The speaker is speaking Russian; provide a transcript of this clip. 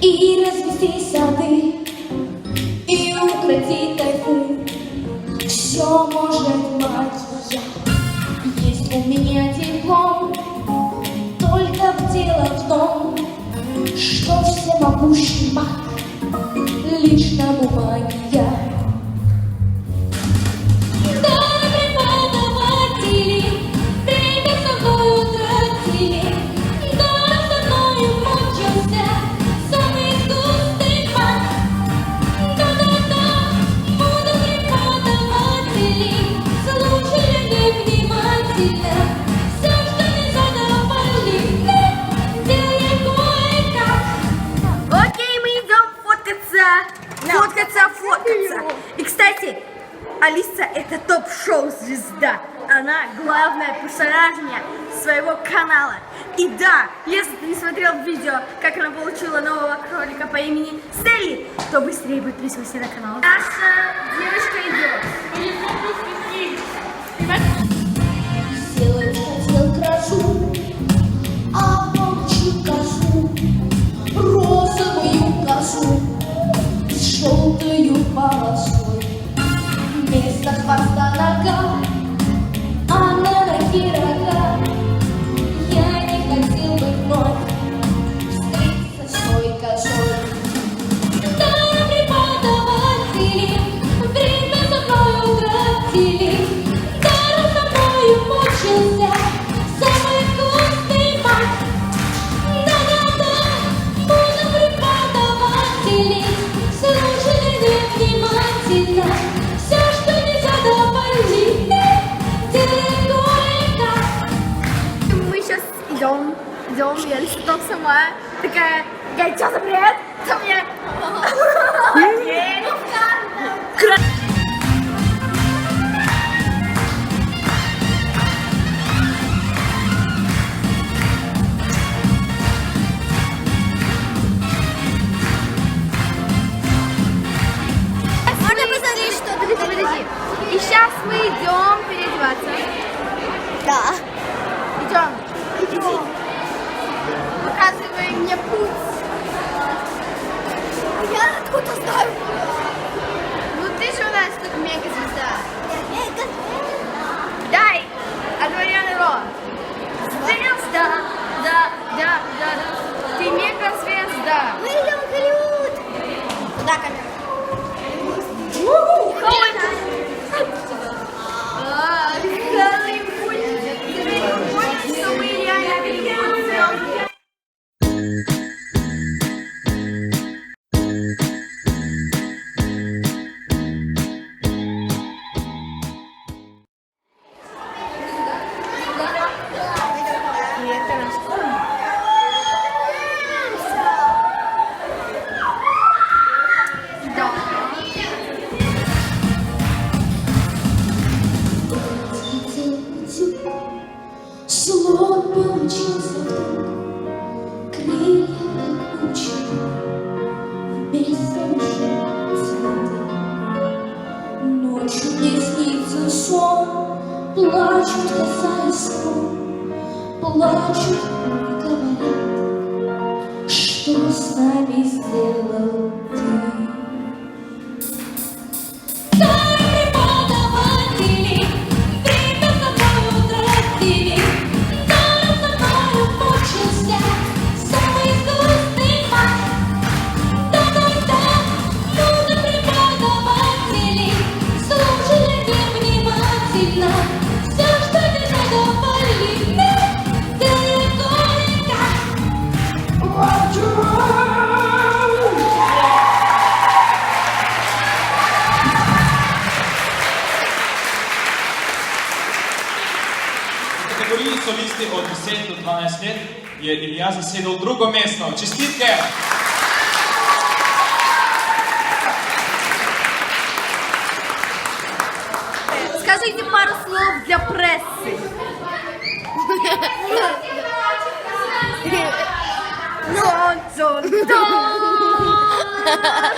И развести сады, и укротить тайфун. Все может магия, есть у меня диплом. Только дело в том, что всемогущий маг лишь на бумаге я. Фоткаться. И, кстати, Алиса — это топ-шоу звезда. Она главная персонажня своего канала. И да, если ты не смотрел видео, как она получила нового кролика по имени Стелли, то быстрее подписывайся на канал. Наша девочка идет. Сделать хотел красу, а получил косу, розовую косу с желтою полосой. Вместо хвоста нога, а на ноге рога. Я не хотел бы вновь встретиться с той косой. Старые преподаватели время со мною тратили. Даром со мною мучился самый вкусный маг. Да-да-да, буду преподаватели, слушали внимательно. Все, что нельзя доводить, делай горько. Мы сейчас идем, и Алиса там сама такая: я чё за бред? Ко мне. Можно посмотреть, что ты? Подожди. И сейчас мы идем переодеваться. Да. Идем. Иди. Показывай мне путь. Я откуда знаю? Ну ты же у нас тут мега-звезда. Дай одновременный рот. Звезда. Да. Ты мега-звезда. Мы идем в Голливуд. Куда камера? Голливуд. Ты понял, что мы реально Голливуд? Слон получился вдруг, крылья могучие, вместо ушей цветы. Ночью мне снится сон, плачут, касаясь струн, плачут и говорят, что с нами сделал ты. В категории солисты от 10 до 12 лет Илья заседал другое место. Честитки! Скажите пару слов для прессы. Ха-ха-ха.